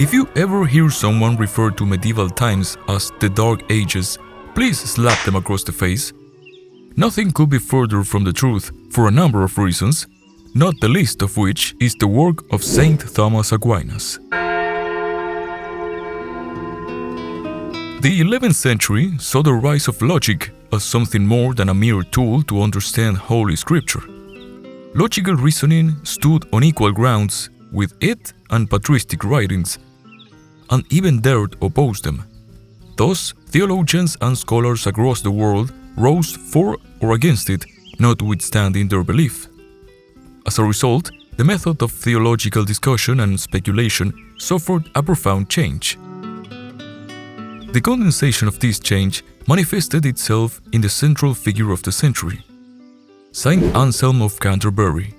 If you ever hear someone refer to medieval times as the Dark Ages, please slap them across the face. Nothing could be further from the truth for a number of reasons, not the least of which is the work of Saint Thomas Aquinas. The 11th century saw the rise of logic as something more than a mere tool to understand Holy Scripture. Logical reasoning stood on equal grounds with it and patristic writings, and even dared oppose them. Thus, theologians and scholars across the world rose for or against it, notwithstanding their belief. As a result, the method of theological discussion and speculation suffered a profound change. The condensation of this change manifested itself in the central figure of the century, Saint Anselm of Canterbury.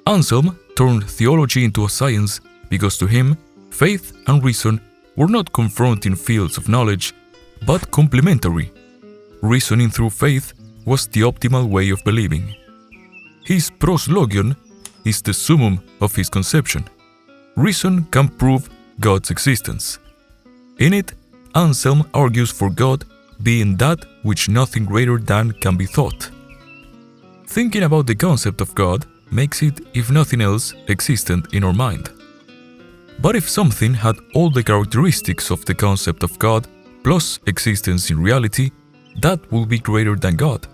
Anselm turned theology into a science because to him, faith and reason were not confronting fields of knowledge, but complementary. Reasoning through faith was the optimal way of believing. His proslogion is the summum of his conception. Reason can prove God's existence. In it, Anselm argues for God being that which nothing greater than can be thought. Thinking about the concept of God makes it, if nothing else, existent in our mind. But if something had all the characteristics of the concept of God plus existence in reality, that would be greater than God.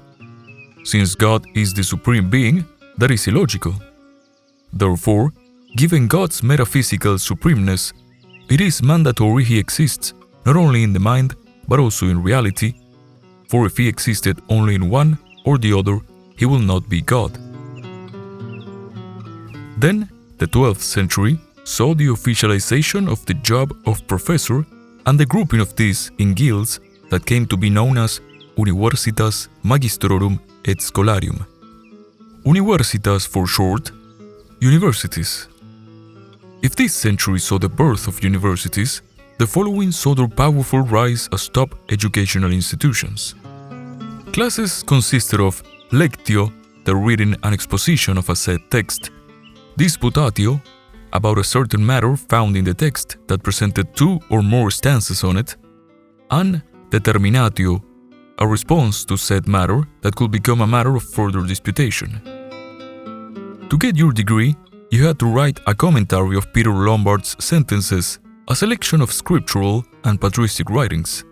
Since God is the supreme being, that is illogical. Therefore, given God's metaphysical supremeness, it is mandatory he exists not only in the mind, but also in reality, for if he existed only in one or the other, he will not be God. Then, the 12th century saw the officialization of the job of professor and the grouping of these in guilds that came to be known as Universitas Magistrorum et Scholarium. Universitas for short, universities. If this century saw the birth of universities, the following saw their powerful rise as top educational institutions. Classes consisted of lectio, the reading and exposition of a said text, disputatio, about a certain matter found in the text that presented two or more stances on it, and determinatio, a response to said matter that could become a matter of further disputation. To get your degree, you had to write a commentary of Peter Lombard's sentences, a selection of scriptural and patristic writings.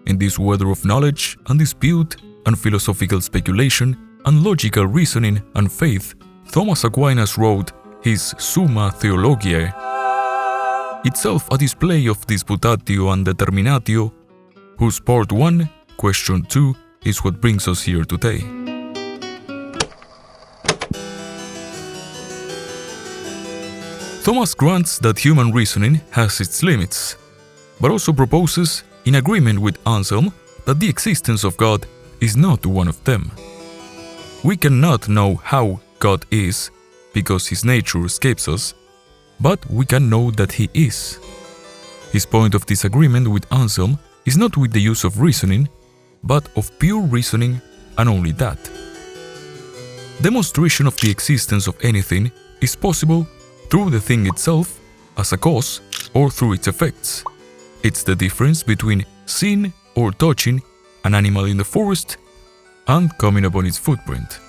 In this weather of knowledge and dispute and philosophical speculation and logical reasoning and faith, Thomas Aquinas wrote his Summa Theologiae, itself a display of disputatio and determinatio, whose part 1, question 2, is what brings us here today. Thomas grants that human reasoning has its limits, but also proposes, in agreement with Anselm, that the existence of God is not one of them. We cannot know how God is, because his nature escapes us, but we can know that he is. His point of disagreement with Anselm is not with the use of reasoning, but of pure reasoning, and only that. Demonstration of the existence of anything is possible through the thing itself as a cause or through its effects. It's the difference between seeing or touching an animal in the forest and coming upon its footprint.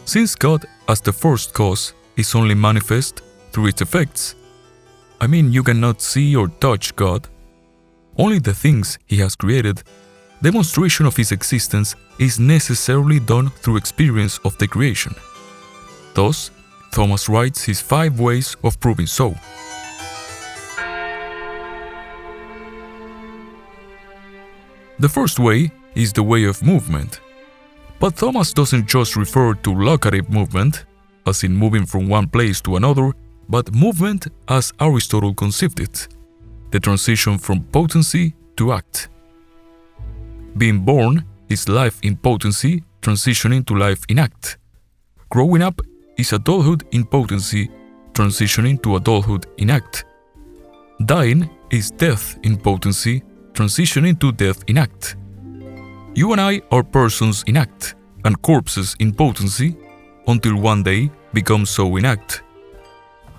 Since God as the first cause is only manifest through its effects, you cannot see or touch God, only the things he has created, demonstration of his existence is necessarily done through experience of the creation. Thus, Thomas writes his 5 ways of proving so. The first way is the way of movement. But Thomas doesn't just refer to locative movement, as in moving from one place to another, but movement as Aristotle conceived it, the transition from potency to act. Being born is life in potency transitioning to life in act. Growing up is adulthood in potency transitioning to adulthood in act. Dying is death in potency transitioning to death in act. You and I are persons in act and corpses in potency until one day become so in act.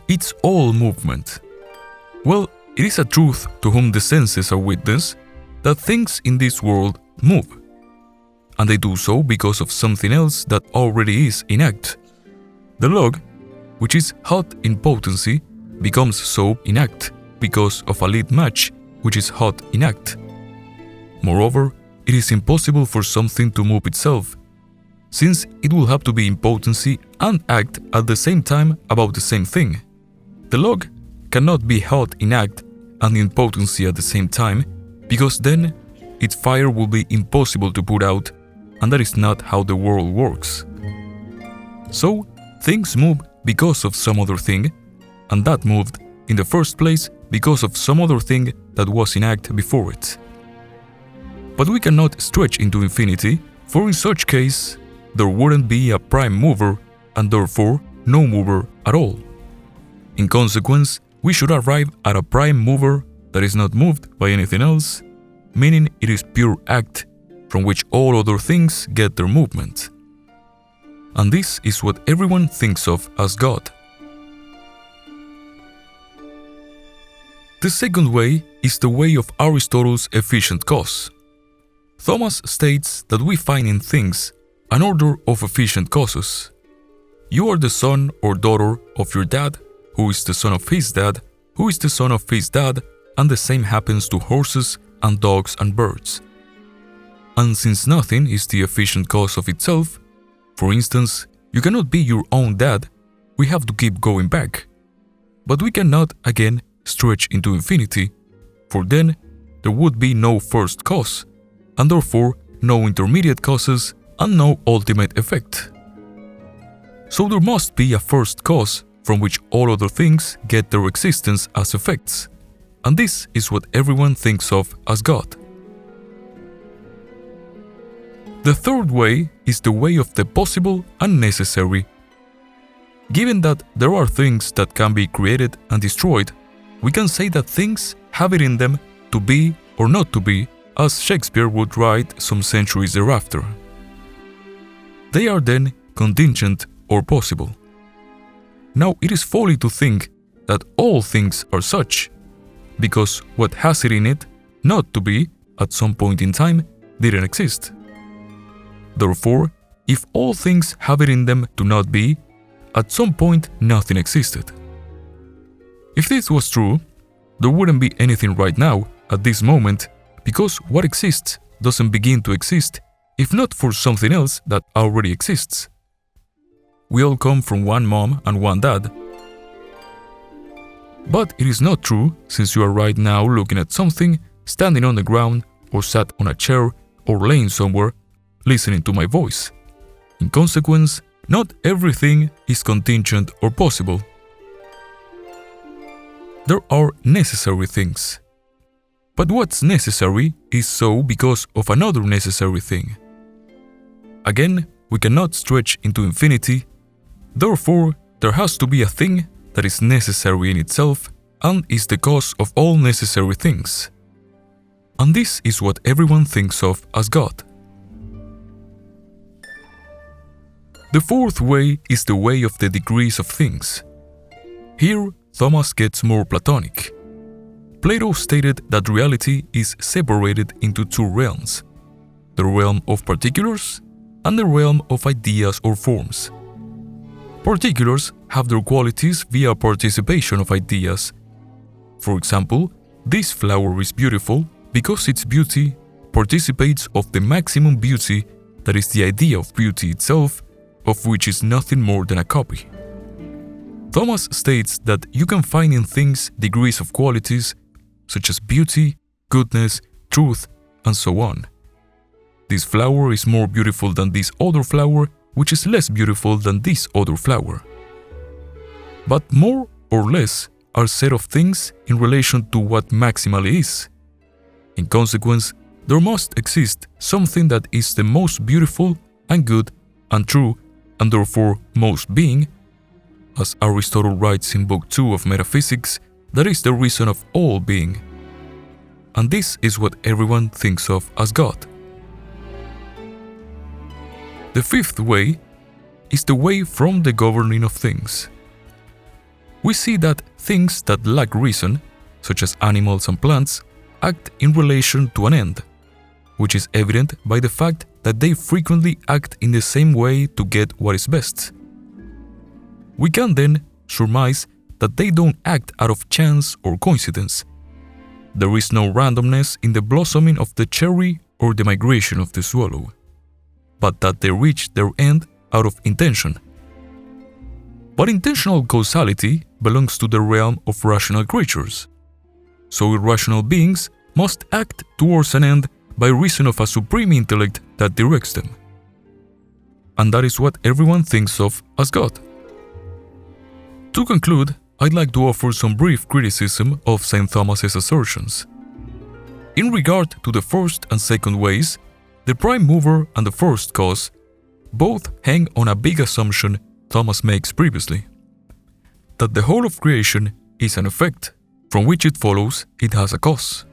It's all movement. Well, It is a truth to whom the senses are witness that things in this world move, and they do so because of something else that already is in act. The log, which is hot in potency, becomes so in act because of a lit match which is hot in act. Moreover, it is impossible for something to move itself, since it will have to be in potency and act at the same time about the same thing. The log cannot be hot in act and in potency at the same time, because then its fire will be impossible to put out, and that is not how the world works. So, things move because of some other thing, and that moved in the first place because of some other thing that was in act before it. But we cannot stretch into infinity, for in such case, there wouldn't be a prime mover, and therefore no mover at all. In consequence, we should arrive at a prime mover that is not moved by anything else, meaning it is pure act, from which all other things get their movement. And this is what everyone thinks of as God. The second way is the way of Aristotle's efficient cause. Thomas states that we find in things an order of efficient causes. You are the son or daughter of your dad, who is the son of his dad, who is the son of his dad, and the same happens to horses and dogs and birds. And since nothing is the efficient cause of itself, for instance, you cannot be your own dad, we have to keep going back. But we cannot, again, stretch into infinity, for then there would be no first cause, and therefore no intermediate causes and no ultimate effect. So there must be a first cause from which all other things get their existence as effects, and this is what everyone thinks of as God. The third way is the way of the possible and necessary. Given that there are things that can be created and destroyed, we can say that things have it in them to be or not to be, as Shakespeare would write some centuries thereafter. They are then contingent or possible. Now it is folly to think that all things are such, because what has it in it not to be at some point in time didn't exist. Therefore, if all things have it in them to not be, at some point nothing existed. If this was true, there wouldn't be anything right now, at this moment, because what exists doesn't begin to exist if not for something else that already exists. We all come from one mom and one dad. But it is not true, since you are right now looking at something, standing on the ground, or sat on a chair, or laying somewhere, listening to my voice. In consequence, not everything is contingent or possible. There are necessary things. But what's necessary is so because of another necessary thing. Again, we cannot stretch into infinity, therefore there has to be a thing that is necessary in itself and is the cause of all necessary things. And this is what everyone thinks of as God. The fourth way is the way of the degrees of things. Here, Thomas gets more Platonic. Plato stated that reality is separated into two realms, the realm of particulars and the realm of ideas or forms. Particulars have their qualities via participation of ideas. For example, this flower is beautiful because its beauty participates of the maximum beauty that is the idea of beauty itself, of which is nothing more than a copy. Thomas states that you can find in things degrees of qualities such as beauty, goodness, truth, and so on. This flower is more beautiful than this other flower, which is less beautiful than this other flower. But more or less are said of things in relation to what maximally is. In consequence, there must exist something that is the most beautiful and good and true, and therefore most being. As Aristotle writes in Book 2 of Metaphysics, that is the reason of all being. And this is what everyone thinks of as God. The fifth way is the way from the governing of things. We see that things that lack reason, such as animals and plants, act in relation to an end, which is evident by the fact that they frequently act in the same way to get what is best. We can then surmise that they don't act out of chance or coincidence. There is no randomness in the blossoming of the cherry or the migration of the swallow, but that they reach their end out of intention. But intentional causality belongs to the realm of rational creatures, so irrational beings must act towards an end by reason of a supreme intellect that directs them. And that is what everyone thinks of as God. To conclude, I'd like to offer some brief criticism of St. Thomas's assertions. In regard to the first and second ways, the prime mover and the first cause both hang on a big assumption Thomas makes previously, that the whole of creation is an effect, from which it follows it has a cause.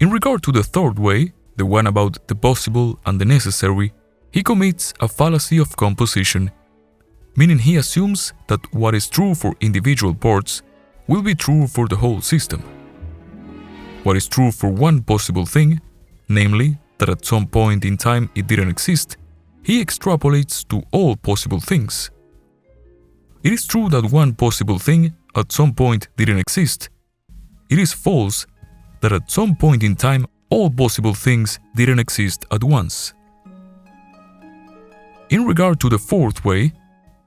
In regard to the third way, the one about the possible and the necessary, he commits a fallacy of composition, meaning he assumes that what is true for individual parts will be true for the whole system. What is true for one possible thing, namely that at some point in time it didn't exist, he extrapolates to all possible things. It is true that one possible thing at some point didn't exist. It is false that at some point in time all possible things didn't exist at once. In regard to the fourth way,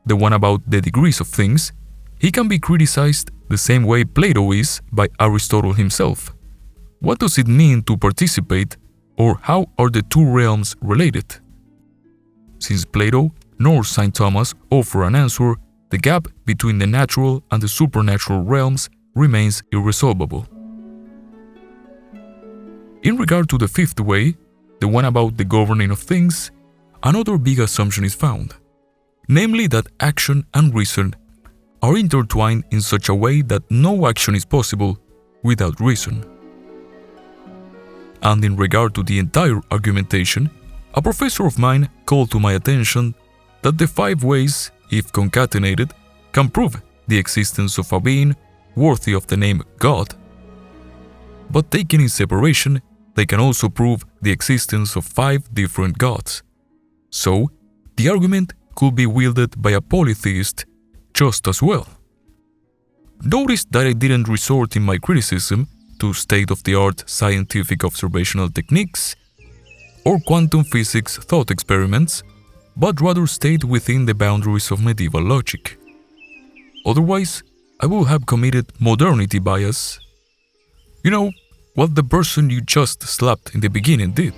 the one about the degrees of things, he can be criticized the same way Plato is by Aristotle himself. What does it mean to participate, or how are the two realms related? Since Plato nor St. Thomas offer an answer, the gap between the natural and the supernatural realms remains irresolvable. In regard to the fifth way, the one about the governing of things, another big assumption is found, namely that action and reason are intertwined in such a way that no action is possible without reason. And in regard to the entire argumentation, a professor of mine called to my attention that the 5 ways, if concatenated, can prove the existence of a being worthy of the name God. But taken in separation, they can also prove the existence of 5 different gods. So, the argument could be wielded by a polytheist just as well. Notice that I didn't resort in my criticism to state-of-the-art scientific observational techniques or quantum physics thought experiments, but rather stayed within the boundaries of medieval logic. Otherwise, I would have committed modernity bias. You know, what the person you just slapped in the beginning did.